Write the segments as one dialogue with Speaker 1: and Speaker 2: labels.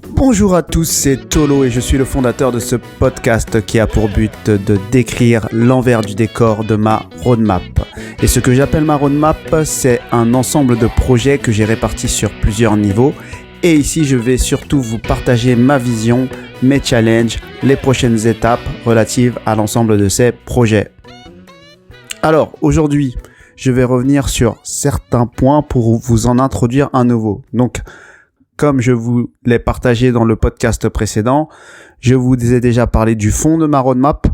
Speaker 1: Bonjour à tous, c'est Tolo et je suis le fondateur de ce podcast qui a pour but de décrire l'envers du décor de ma roadmap. Et ce que j'appelle ma roadmap, c'est un ensemble de projets que j'ai répartis sur plusieurs niveaux. Et ici, je vais surtout vous partager ma vision, mes challenges, les prochaines étapes relatives à l'ensemble de ces projets. Alors, aujourd'hui, je vais revenir sur certains points pour vous en introduire un nouveau. Donc, comme je vous l'ai partagé dans le podcast précédent, je vous ai déjà parlé du fond de ma roadmap.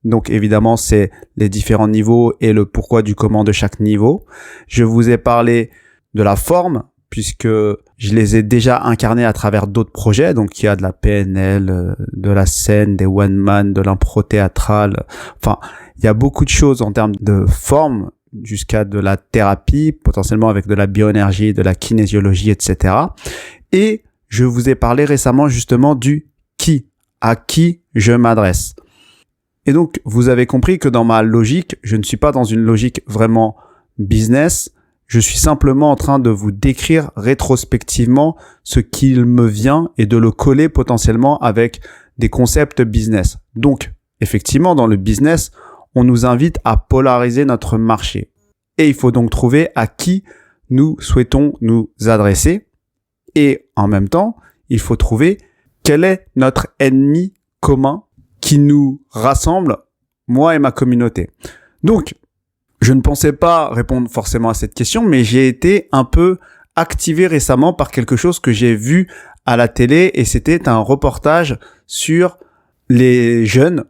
Speaker 1: Donc évidemment, c'est les différents niveaux et le pourquoi du comment de chaque niveau. Je vous ai parlé de la forme, puisque je les ai déjà incarnés à travers d'autres projets. Donc il y a de la PNL, de la scène, des one-man, de l'impro théâtrale. Enfin, il y a beaucoup de choses en termes de forme, jusqu'à de la thérapie, potentiellement avec de la bioénergie, de la kinésiologie, etc. Et je vous ai parlé récemment justement du qui, à qui je m'adresse. Et donc, vous avez compris que dans ma logique, je ne suis pas dans une logique vraiment business. Je suis simplement en train de vous décrire rétrospectivement ce qu'il me vient et de le coller potentiellement avec des concepts business. Donc, effectivement, dans le business, on nous invite à polariser notre marché. Et il faut donc trouver à qui nous souhaitons nous adresser. Et en même temps, il faut trouver quel est notre ennemi commun qui nous rassemble, moi et ma communauté. Donc, je ne pensais pas répondre forcément à cette question, mais j'ai été un peu activé récemment par quelque chose que j'ai vu à la télé et c'était un reportage sur les jeunes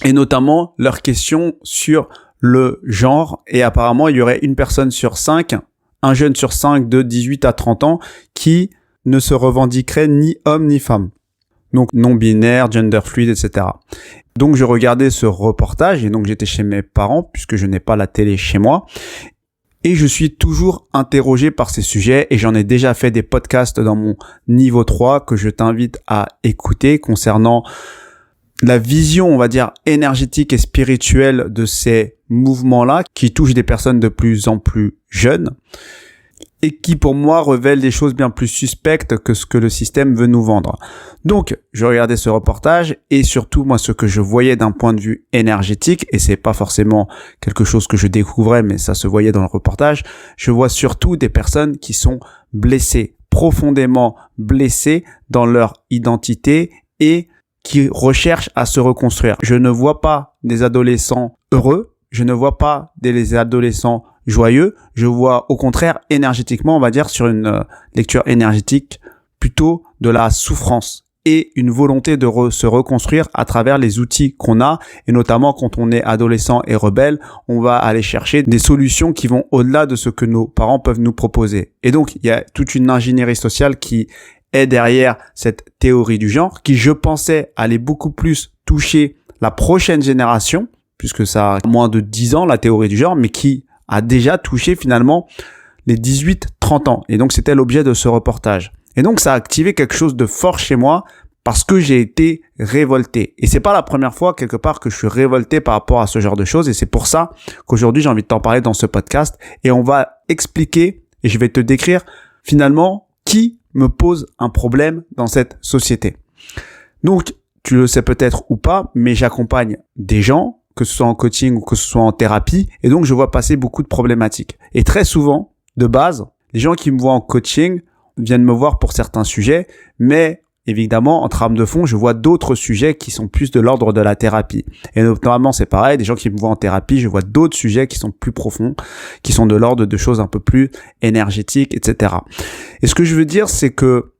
Speaker 1: et notamment leurs questions sur le genre. Et apparemment, il y aurait une personne sur 5, un jeune sur 5 de 18 à 30 ans qui ne se revendiquerait ni homme ni femme. Donc non-binaire, gender fluide, etc. Donc je regardais ce reportage et donc j'étais chez mes parents puisque je n'ai pas la télé chez moi. Et je suis toujours interrogé par ces sujets et j'en ai déjà fait des podcasts dans mon niveau 3 que je t'invite à écouter concernant la vision, on va dire, énergétique et spirituelle de ces mouvements-là qui touchent des personnes de plus en plus jeunes et qui, pour moi, révèlent des choses bien plus suspectes que ce que le système veut nous vendre. Donc, je regardais ce reportage et surtout, moi, ce que je voyais d'un point de vue énergétique, et c'est pas forcément quelque chose que je découvrais, mais ça se voyait dans le reportage, je vois surtout des personnes qui sont blessées, profondément blessées dans leur identité et qui recherchent à se reconstruire. Je ne vois pas des adolescents heureux, je ne vois pas des adolescents joyeux, je vois au contraire énergétiquement, on va dire sur une lecture énergétique, plutôt de la souffrance et une volonté de se reconstruire à travers les outils qu'on a et notamment quand on est adolescent et rebelle, on va aller chercher des solutions qui vont au-delà de ce que nos parents peuvent nous proposer. Et donc, il y a toute une ingénierie sociale qui est derrière cette théorie du genre qui, je pensais, allait beaucoup plus toucher la prochaine génération puisque ça a moins de 10 ans, la théorie du genre, mais qui a déjà touché finalement les 18-30 ans. Et donc, c'était l'objet de ce reportage. Et donc, ça a activé quelque chose de fort chez moi parce que j'ai été révolté. Et c'est pas la première fois, quelque part, que je suis révolté par rapport à ce genre de choses. Et c'est pour ça qu'aujourd'hui, j'ai envie de t'en parler dans ce podcast. Et on va expliquer, et je vais te décrire, finalement, qui me pose un problème dans cette société. Donc, tu le sais peut-être ou pas, mais j'accompagne des gens, que ce soit en coaching ou que ce soit en thérapie, et donc je vois passer beaucoup de problématiques. Et très souvent, de base, les gens qui me voient en coaching viennent me voir pour certains sujets, mais évidemment, en trame de fond, je vois d'autres sujets qui sont plus de l'ordre de la thérapie. Et notamment, c'est pareil, des gens qui me voient en thérapie, je vois d'autres sujets qui sont plus profonds, qui sont de l'ordre de choses un peu plus énergétiques, etc. Et ce que je veux dire, c'est que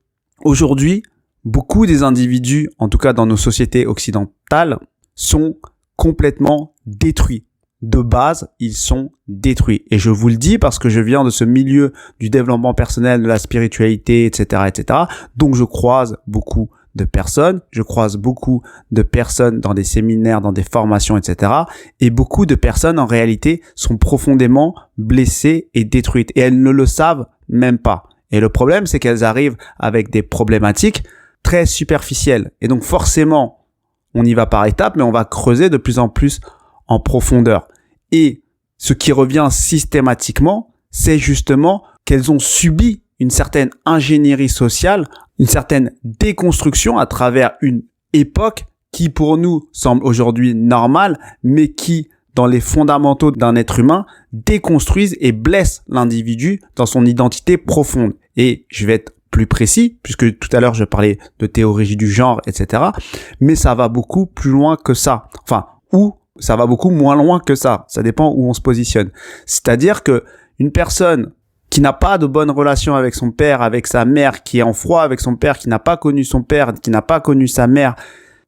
Speaker 1: aujourd'hui, beaucoup des individus, en tout cas dans nos sociétés occidentales, sont complètement détruits. De base, ils sont détruits. Et je vous le dis parce que je viens de ce milieu du développement personnel, de la spiritualité, etc., etc. Donc, je croise beaucoup de personnes. Je croise beaucoup de personnes dans des séminaires, dans des formations, etc. Et beaucoup de personnes, en réalité, sont profondément blessées et détruites. Et elles ne le savent même pas. Et le problème, c'est qu'elles arrivent avec des problématiques très superficielles. Et donc, forcément, on y va par étapes, mais on va creuser de plus en plus en profondeur. Et ce qui revient systématiquement, c'est justement qu'elles ont subi une certaine ingénierie sociale, une certaine déconstruction à travers une époque qui pour nous semble aujourd'hui normale, mais qui, dans les fondamentaux d'un être humain, déconstruisent et blessent l'individu dans son identité profonde. Et je vais être plus précis, puisque tout à l'heure je parlais de théorie du genre, etc. Mais ça va beaucoup plus loin que ça. Enfin, ou ça va beaucoup moins loin que ça. Ça dépend où on se positionne. C'est-à-dire que une personne qui n'a pas de bonne relation avec son père, avec sa mère, qui est en froid avec son père, qui n'a pas connu son père, qui n'a pas connu sa mère,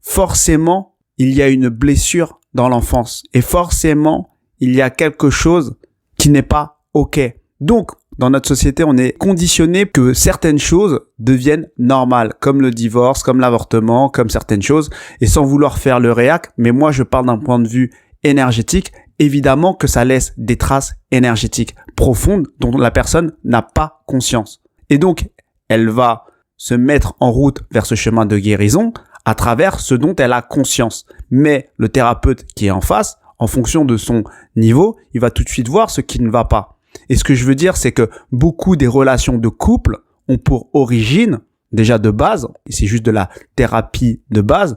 Speaker 1: forcément, il y a une blessure dans l'enfance. Et forcément, il y a quelque chose qui n'est pas OK. Donc, dans notre société, on est conditionné que certaines choses deviennent normales, comme le divorce, comme l'avortement, comme certaines choses, et sans vouloir faire le réac, mais moi je parle d'un point de vue énergétique, évidemment que ça laisse des traces énergétiques profondes dont la personne n'a pas conscience. Et donc, elle va se mettre en route vers ce chemin de guérison à travers ce dont elle a conscience. Mais le thérapeute qui est en face, en fonction de son niveau, il va tout de suite voir ce qui ne va pas. Et ce que je veux dire, c'est que beaucoup des relations de couple ont pour origine, déjà de base, et c'est juste de la thérapie de base,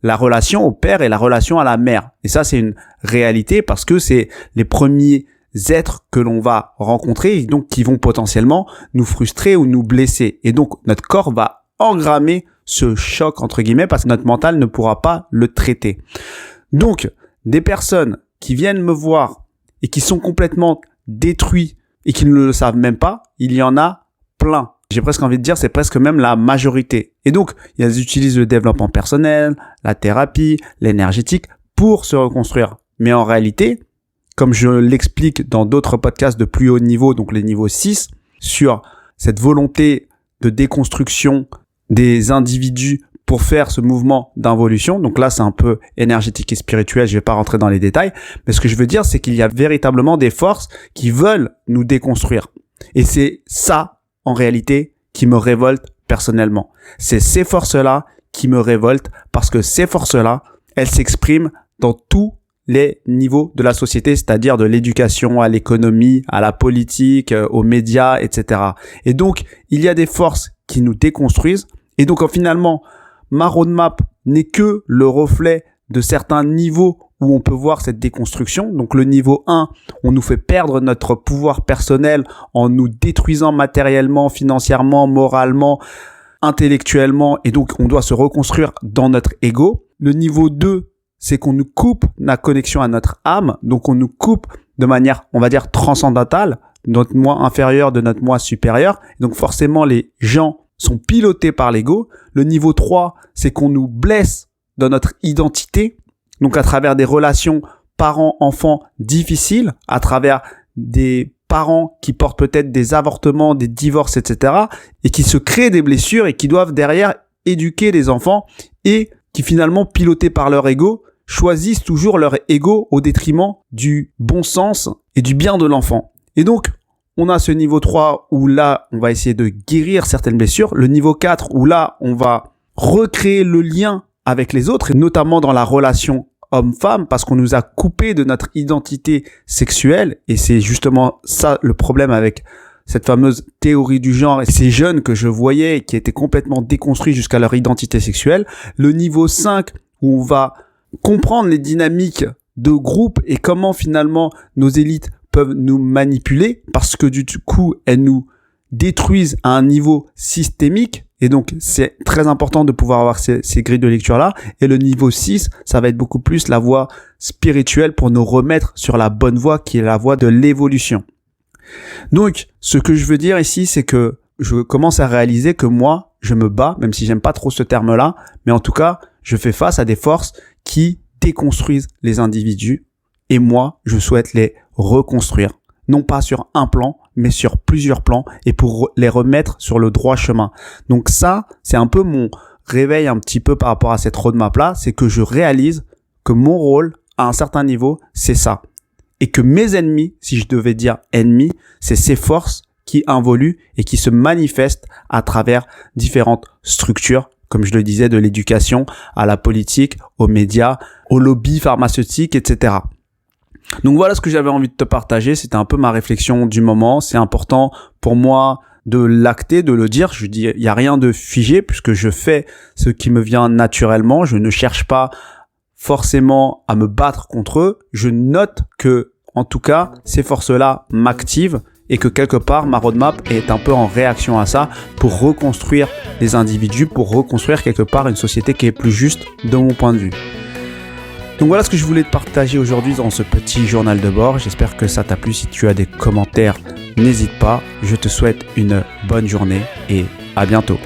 Speaker 1: la relation au père et la relation à la mère. Et ça, c'est une réalité parce que c'est les premiers êtres que l'on va rencontrer et donc qui vont potentiellement nous frustrer ou nous blesser. Et donc, notre corps va engrammer ce choc, entre guillemets, parce que notre mental ne pourra pas le traiter. Donc, des personnes qui viennent me voir et qui sont complètement détruits et qui ne le savent même pas, il y en a plein. J'ai presque envie de dire, c'est presque même la majorité. Et donc, ils utilisent le développement personnel, la thérapie, l'énergétique pour se reconstruire. Mais en réalité, comme je l'explique dans d'autres podcasts de plus haut niveau, donc les niveaux 6, sur cette volonté de déconstruction des individus pour faire ce mouvement d'involution. Donc là, c'est un peu énergétique et spirituel, je vais pas rentrer dans les détails, mais ce que je veux dire, c'est qu'il y a véritablement des forces qui veulent nous déconstruire. Et c'est ça, en réalité, qui me révolte personnellement. C'est ces forces-là qui me révoltent parce que ces forces-là, elles s'expriment dans tous les niveaux de la société, c'est-à-dire de l'éducation à l'économie, à la politique, aux médias, etc. Et donc, il y a des forces qui nous déconstruisent. Et donc, finalement, ma roadmap n'est que le reflet de certains niveaux où on peut voir cette déconstruction. Donc le niveau 1, on nous fait perdre notre pouvoir personnel en nous détruisant matériellement, financièrement, moralement, intellectuellement, et donc on doit se reconstruire dans notre ego. Le niveau 2, c'est qu'on nous coupe la connexion à notre âme, donc on nous coupe de manière, on va dire, transcendantale, notre moi inférieur de notre moi supérieur. Donc forcément, les gens sont pilotés par l'ego. Le niveau 3, c'est qu'on nous blesse dans notre identité, donc à travers des relations parents-enfants difficiles, à travers des parents qui portent peut-être des avortements, des divorces, etc., et qui se créent des blessures et qui doivent derrière éduquer les enfants et qui finalement, pilotés par leur ego, choisissent toujours leur ego au détriment du bon sens et du bien de l'enfant. Et donc, on a ce niveau 3 où là, on va essayer de guérir certaines blessures. Le niveau 4 où là, on va recréer le lien avec les autres, et notamment dans la relation homme-femme, parce qu'on nous a coupé de notre identité sexuelle. Et c'est justement ça le problème avec cette fameuse théorie du genre et ces jeunes que je voyais qui étaient complètement déconstruits jusqu'à leur identité sexuelle. Le niveau 5 où on va comprendre les dynamiques de groupe et comment finalement nos élites peuvent nous manipuler parce que du coup, elles nous détruisent à un niveau systémique. Et donc, c'est très important de pouvoir avoir ces grilles de lecture-là. Et le niveau 6, ça va être beaucoup plus la voie spirituelle pour nous remettre sur la bonne voie qui est la voie de l'évolution. Donc, ce que je veux dire ici, c'est que je commence à réaliser que moi, je me bats, même si j'aime pas trop ce terme-là, mais en tout cas, je fais face à des forces qui déconstruisent les individus. Et moi, je souhaite les reconstruire. Non pas sur un plan, mais sur plusieurs plans et pour les remettre sur le droit chemin. Donc ça, c'est un peu mon réveil un petit peu par rapport à cette roadmap-là, c'est que je réalise que mon rôle, à un certain niveau, c'est ça. Et que mes ennemis, si je devais dire ennemis, c'est ces forces qui involuent et qui se manifestent à travers différentes structures, comme je le disais, de l'éducation à la politique, aux médias, aux lobbies pharmaceutiques, etc. Donc voilà ce que j'avais envie de te partager, c'était un peu ma réflexion du moment. C'est important pour moi de l'acter, de le dire. Je dis, il n'y a rien de figé puisque je fais ce qui me vient naturellement. Je ne cherche pas forcément à me battre contre eux. Je note que, en tout cas, ces forces-là m'activent et que quelque part, ma roadmap est un peu en réaction à ça pour reconstruire les individus, pour reconstruire quelque part une société qui est plus juste de mon point de vue. Donc voilà ce que je voulais te partager aujourd'hui dans ce petit journal de bord. J'espère que ça t'a plu. Si tu as des commentaires, n'hésite pas. Je te souhaite une bonne journée et à bientôt.